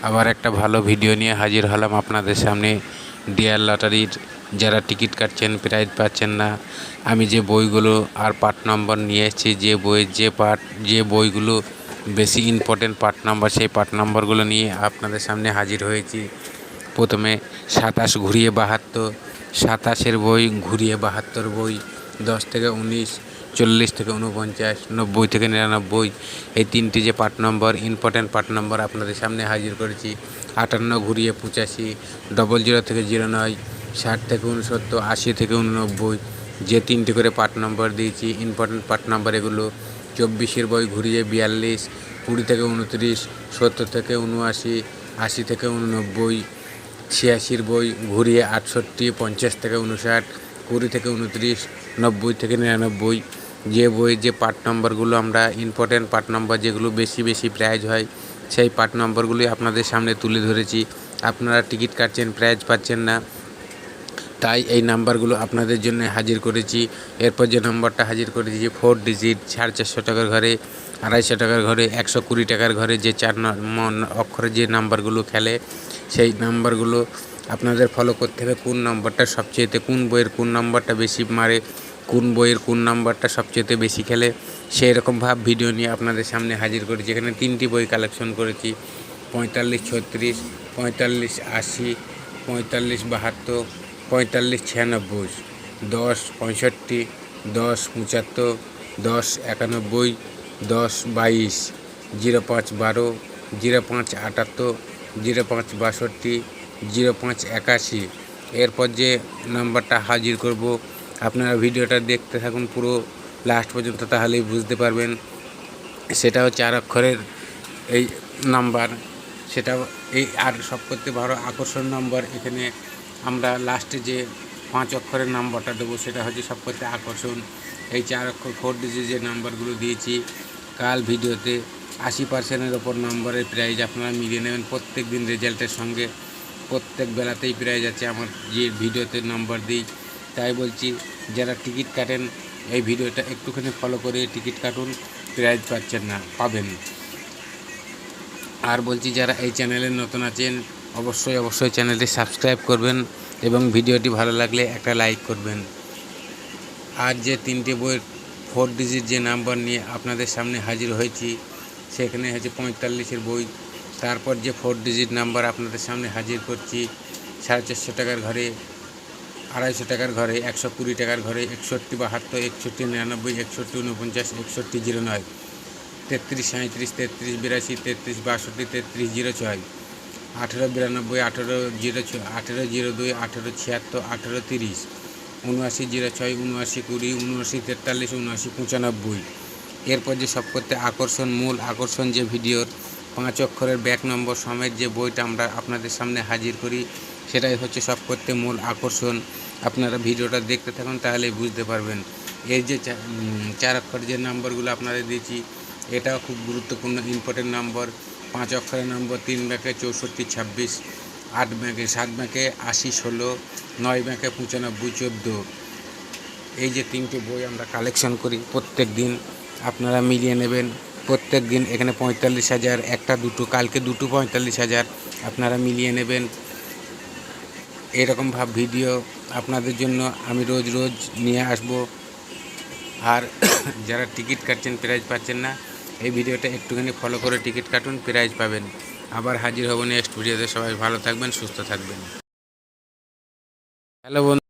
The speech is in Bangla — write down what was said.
আবার একটা ভালো ভিডিও নিয়ে হাজির হলাম আপনাদের সামনে। ডিয়ার লটারির যারা টিকিট কাটছেন, প্রাইজ পাচ্ছেন না, আমি যে বইগুলো আর পার্ট নম্বর নিয়ে এসেছি, যে বইয়ের যে বইগুলো বেশি ইম্পর্টেন্ট পার্ট নাম্বার, সেই পার্ট নাম্বারগুলো নিয়ে আপনাদের সামনে হাজির হয়েছি। প্রথমে 27 ঘুরিয়ে 72, 27-এর বই ঘুরিয়ে 72 বই, 10 থেকে 19, 40 থেকে 49, 90 থেকে 99, এই তিনটি যে part number, important part number আপনাদের সামনে হাজির করেছি। 58 ঘুরিয়ে 85, 00 থেকে 09, 60 থেকে 69, 80 থেকে 89, যে তিনটি করে পার্ট নম্বর দিয়েছি, ইম্পর্ট্যান্ট পার্ট নম্বর এগুলো। 24-এর বই ঘুরিয়ে 42, 20 থেকে 29, 70 থেকে 79, 80 থেকে 89, 86-এর বই ঘুরিয়ে 68, 50 থেকে 59, 20 থেকে 29, 90 থেকে 99, যে বইয়ের যে পার্ট নম্বরগুলো আমরা ইম্পর্ট্যান্ট পার্ট নম্বর যেগুলো বেশি প্রাইজ হয়, সেই পার্ট নম্বরগুলি আপনাদের সামনে তুলে ধরেছি। আপনারা টিকিট কাটছেন, প্রাইজ পাচ্ছেন না, তাই এই নাম্বারগুলো আপনাদের জন্য হাজির করেছি। এরপর যে নম্বরটা হাজির করেছি 4 ডিজিট, 450 টাকার ঘরে, 250 টাকার ঘরে, 120 টাকার ঘরে যে 4 অক্ষরের যে নাম্বারগুলো খেলে, সেই নাম্বারগুলো আপনাদের ফলো করতে হবে। কোন নম্বরটা সবচেয়েতে, কোন বইয়ের কোন নম্বরটা বেশি মারে, কোন বইয়ের কোন নাম্বারটা সবচেয়েতে বেশি খেলে, সেই রকমভাবে ভিডিও নিয়ে আপনাদের সামনে হাজির করেছি। এখানে 3টি বই কালেকশন করেছি: 45 36, 45 80, 45 72, 45 96, 10 65, 10 75, 10 91, 10 22, 05 12, 05 78, 05 62, 05 81। এরপর যে নাম্বারটা হাজির করব, আপনারা ভিডিওটা দেখতে থাকুন পুরো লাস্ট পর্যন্ত, তাহলেই বুঝতে পারবেন। সেটাও 4 অক্ষরের এই নাম্বার, সেটাও এই আর সবথেকে বড় আকর্ষণ নম্বর। এখানে আমরা লাস্টে যে 5 অক্ষরের নাম্বারটা দেবো, সেটা হচ্ছে সবথেকে আকর্ষণ। এই 4 অক্ষর 4 ডিজিট যে নাম্বারগুলো দিয়েছি, কাল ভিডিওতে 80%-এর ওপর নম্বরের প্রাইজ আপনারা মিলিয়ে নেবেন প্রত্যেক দিন রেজাল্টের সঙ্গে। প্রত্যেক বেলাতেই প্রাইজ আছে আমার যে ভিডিওতে নাম্বার দিই। তাই বলছি, যারা টিকিট কাটেন এই ভিডিওটা একটুখানি ফলো করে টিকিট কাটুন, প্রাইজ পাচ্ছেন না, পাবেন। আর বলছি, যারা এই চ্যানেলে নতুন আছেন অবশ্যই চ্যানেলটি সাবস্ক্রাইব করবেন এবং ভিডিওটি ভালো লাগলে একটা লাইক করবেন। আর যে 3টে বইয়ের 4 ডিজিট যে নাম্বার নিয়ে আপনাদের সামনে হাজির হয়েছি, সেখানে হচ্ছে 45-এর বই। তারপর যে 4 ডিজিট নাম্বার আপনাদের সামনে হাজির করছি, 450 টাকার ঘরে, 250 টাকার ঘরে, 120 টাকার ঘরে, 61 72, 61 99, 61 49, 61 09, 33 37, 33 82, 33 62, 33 06, 18 92, 18 06, 18 02, 18 76, 18 30, 79 06, 79 20, 79 43, 79 95। এরপর যে সবথেকে মূল আকর্ষণ যে ভিডিওর 5 অক্ষরের ব্যাক নম্বর সমেত যে বইটা আমরা আপনাদের সামনে হাজির করি, সেটাই হচ্ছে সবথেকে মূল আকর্ষণ। আপনারা ভিডিওটা দেখতে থাকুন, তাহলেই বুঝতে পারবেন। এই যে 4 অক্ষরের যে নাম্বারগুলো আপনাদের দিয়েছি, এটাও খুব গুরুত্বপূর্ণ ইম্পর্টেন্ট নম্বর। 5 অক্ষরের নম্বর: 3 ব্যাকে 64 26, 8 ব্যাকে 7 ব্যাকে 80 16, 9 ব্যাকে 95 14। এই যে 3টে বই আমরা কালেকশন করি প্রত্যেক দিন, আপনারা মিলিয়ে নেবেন। প্রত্যেক দিন এখানে 45,000, একটা দুটো, কালকে দুটো 45,000, আপনারা মিলিয়ে নেবেন। এরকমভাবে ভিডিও আপনাদের জন্য আমি রোজ নিয়ে আসব। আর যারা টিকিট কাটছেন, প্রাইজ পাচ্ছেন না, এই ভিডিওটা একটুখানি ফলো করে টিকিট কাটুন, প্রাইজ পাবেন। আবার হাজির হব নেক্সট ভিডিওতে। সবাই ভালো থাকবেন, সুস্থ থাকবেন। হ্যালো বন্ধু।